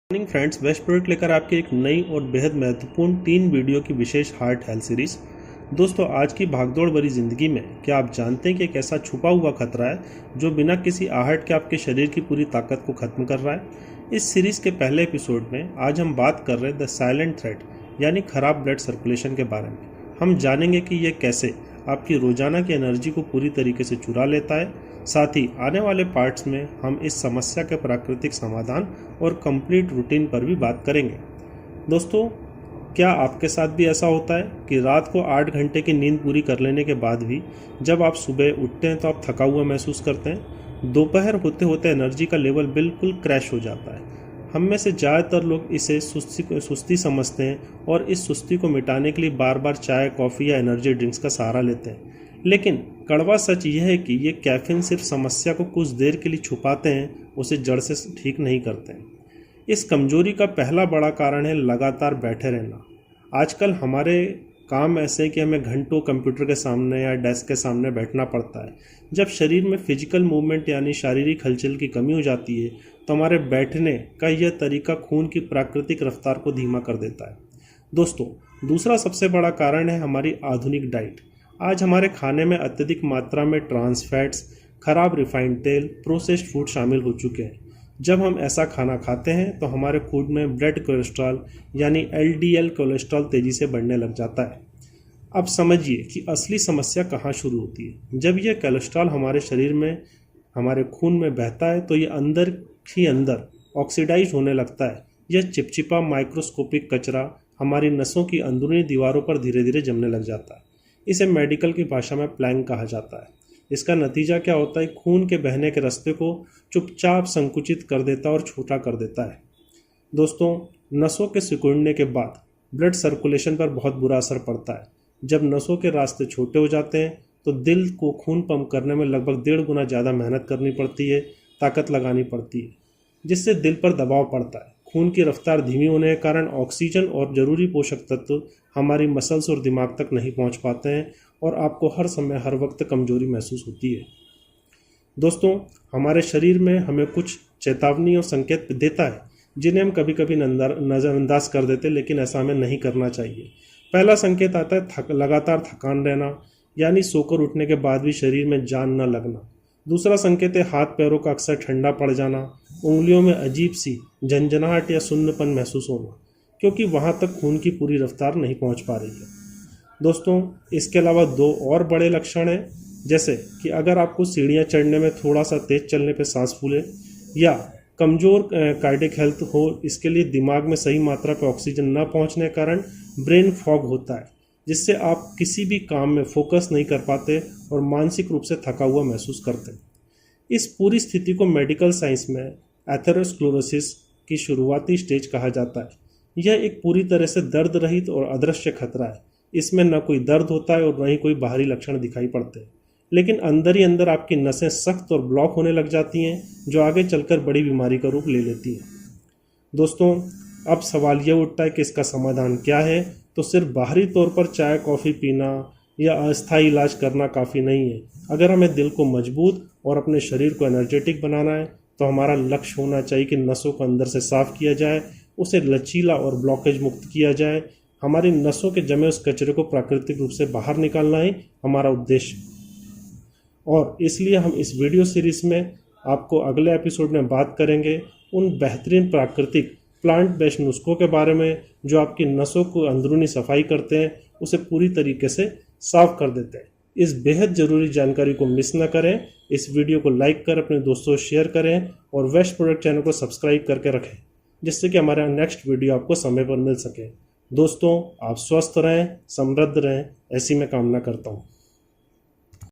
Morning friends, best product लेकर आपकी एक नई और बेहद महत्वपूर्ण 3 वीडियो की विशेष हार्ट हेल्थ सीरीज। दोस्तों, आज की भागदौड़ भरी ज़िंदगी में क्या आप जानते हैं कि एक ऐसा छुपा हुआ खतरा है जो बिना किसी आहट के आपके शरीर की पूरी ताकत को ख़त्म कर रहा है। इस सीरीज़ के पहले एपिसोड में आज हम बात कर रहे हैं द साइलेंट थ्रेट यानी ख़राब ब्लड सर्कुलेशन के बारे में। हम जानेंगे कि यह कैसे आपकी रोज़ाना की एनर्जी को पूरी तरीके से चुरा लेता है। साथ ही आने वाले पार्ट्स में हम इस समस्या के प्राकृतिक समाधान और कंप्लीट रूटीन पर भी बात करेंगे। दोस्तों, क्या आपके साथ भी ऐसा होता है कि रात को 8 घंटे की नींद पूरी कर लेने के बाद भी जब आप सुबह उठते हैं तो आप थका हुआ महसूस करते हैं? दोपहर होते होते एनर्जी का लेवल बिल्कुल क्रैश हो जाता है। हम में से ज़्यादातर लोग इसे सुस्ती समझते हैं और इस सुस्ती को मिटाने के लिए बार बार चाय, कॉफ़ी या एनर्जी ड्रिंक्स का सहारा लेते हैं। लेकिन कड़वा सच यह है कि ये कैफीन सिर्फ समस्या को कुछ देर के लिए छुपाते हैं, उसे जड़ से ठीक नहीं करते हैं। इस कमजोरी का पहला बड़ा कारण है लगातार बैठे रहना। आजकल हमारे काम ऐसे हैं कि हमें घंटों कंप्यूटर के सामने या डेस्क के सामने बैठना पड़ता है। जब शरीर में फिजिकल मूवमेंट यानी शारीरिक हलचल की कमी हो जाती है तो हमारे बैठने का यह तरीका खून की प्राकृतिक रफ्तार को धीमा कर देता है। दोस्तों, दूसरा सबसे बड़ा कारण है हमारी आधुनिक डाइट। आज हमारे खाने में अत्यधिक मात्रा में ट्रांस फैट्स, खराब रिफाइंड तेल, प्रोसेस्ड फूड शामिल हो चुके हैं। जब हम ऐसा खाना खाते हैं तो हमारे खून में ब्लड कोलेस्ट्रॉल यानी LDL कोलेस्ट्रॉल तेज़ी से बढ़ने लग जाता है। अब समझिए कि असली समस्या कहाँ शुरू होती है। जब यह कोलेस्ट्रॉल हमारे शरीर में, हमारे खून में बहता है तो ये अंदर ही अंदर ऑक्सीडाइज होने लगता है। यह चिपचिपा माइक्रोस्कोपिक कचरा हमारी नसों की अंदरूनी दीवारों पर धीरे धीरे जमने लग जाता है। इसे मेडिकल की भाषा में प्लैंक कहा जाता है। इसका नतीजा क्या होता है? खून के बहने के रास्ते को चुपचाप संकुचित कर देता है और छोटा कर देता है। दोस्तों, नसों के सिकुड़ने के बाद ब्लड सर्कुलेशन पर बहुत बुरा असर पड़ता है। जब नसों के रास्ते छोटे हो जाते हैं तो दिल को खून पंप करने में लगभग 1.5 गुना ज़्यादा मेहनत करनी पड़ती है, ताकत लगानी पड़ती है, जिससे दिल पर दबाव पड़ता है। खून की रफ्तार धीमी होने के कारण ऑक्सीजन और ज़रूरी पोषक तत्व हमारी मसल्स और दिमाग तक नहीं पहुंच पाते हैं और आपको हर समय हर वक्त कमजोरी महसूस होती है। दोस्तों, हमारे शरीर में हमें कुछ चेतावनी और संकेत देता है जिन्हें हम कभी कभी नज़रअंदाज कर देते हैं, लेकिन ऐसा हमें नहीं करना चाहिए। पहला संकेत आता है लगातार थकान रहना, यानी सोकर उठने के बाद भी शरीर में जान न लगना। दूसरा संकेत है हाथ पैरों का अक्सर ठंडा पड़ जाना, उंगलियों में अजीब सी झंझनाहट या सुन्नपन महसूस होना, क्योंकि वहाँ तक खून की पूरी रफ्तार नहीं पहुँच पा रही है। दोस्तों, इसके अलावा 2 और बड़े लक्षण हैं, जैसे कि अगर आपको सीढ़ियाँ चढ़ने में थोड़ा सा तेज चलने पर सांस फूले या कमज़ोर कार्डियक हेल्थ हो, इसके लिए दिमाग में सही मात्रा पर ऑक्सीजन न पहुँचने के कारण ब्रेन फॉग होता है, जिससे आप किसी भी काम में फोकस नहीं कर पाते और मानसिक रूप से थका हुआ महसूस करते हैं। इस पूरी स्थिति को मेडिकल साइंस में एथेरोस्क्लेरोसिस की शुरुआती स्टेज कहा जाता है। यह एक पूरी तरह से दर्द रहित और अदृश्य खतरा है। इसमें न कोई दर्द होता है और न ही कोई बाहरी लक्षण दिखाई पड़ते हैं, लेकिन अंदर ही अंदर आपकी नसें सख्त और ब्लॉक होने लग जाती हैं, जो आगे चलकर बड़ी बीमारी का रूप ले लेती हैं। दोस्तों, अब सवाल यह उठता है कि इसका समाधान क्या है? तो सिर्फ बाहरी तौर पर चाय कॉफ़ी पीना या अस्थायी इलाज करना काफ़ी नहीं है। अगर हमें दिल को मजबूत और अपने शरीर को एनर्जेटिक बनाना है तो हमारा लक्ष्य होना चाहिए कि नसों को अंदर से साफ किया जाए, उसे लचीला और ब्लॉकेज मुक्त किया जाए। हमारी नसों के जमे उस कचरे को प्राकृतिक रूप से बाहर निकालना ही हमारा उद्देश्य। और इसलिए हम इस वीडियो सीरीज़ में आपको अगले एपिसोड में बात करेंगे उन बेहतरीन प्राकृतिक प्लांट बेस्ड नुस्खों के बारे में जो आपकी नसों को अंदरूनी सफाई करते हैं, उसे पूरी तरीके से साफ कर देते हैं। इस बेहद ज़रूरी जानकारी को मिस न करें। इस वीडियो को लाइक कर अपने दोस्तों से शेयर करें और वेस्ट प्रोडक्ट चैनल को सब्सक्राइब करके रखें, जिससे कि हमारा नेक्स्ट वीडियो आपको समय पर मिल सके। दोस्तों, आप स्वस्थ रहें, समृद्ध रहें, ऐसी मैं कामना करता हूँ।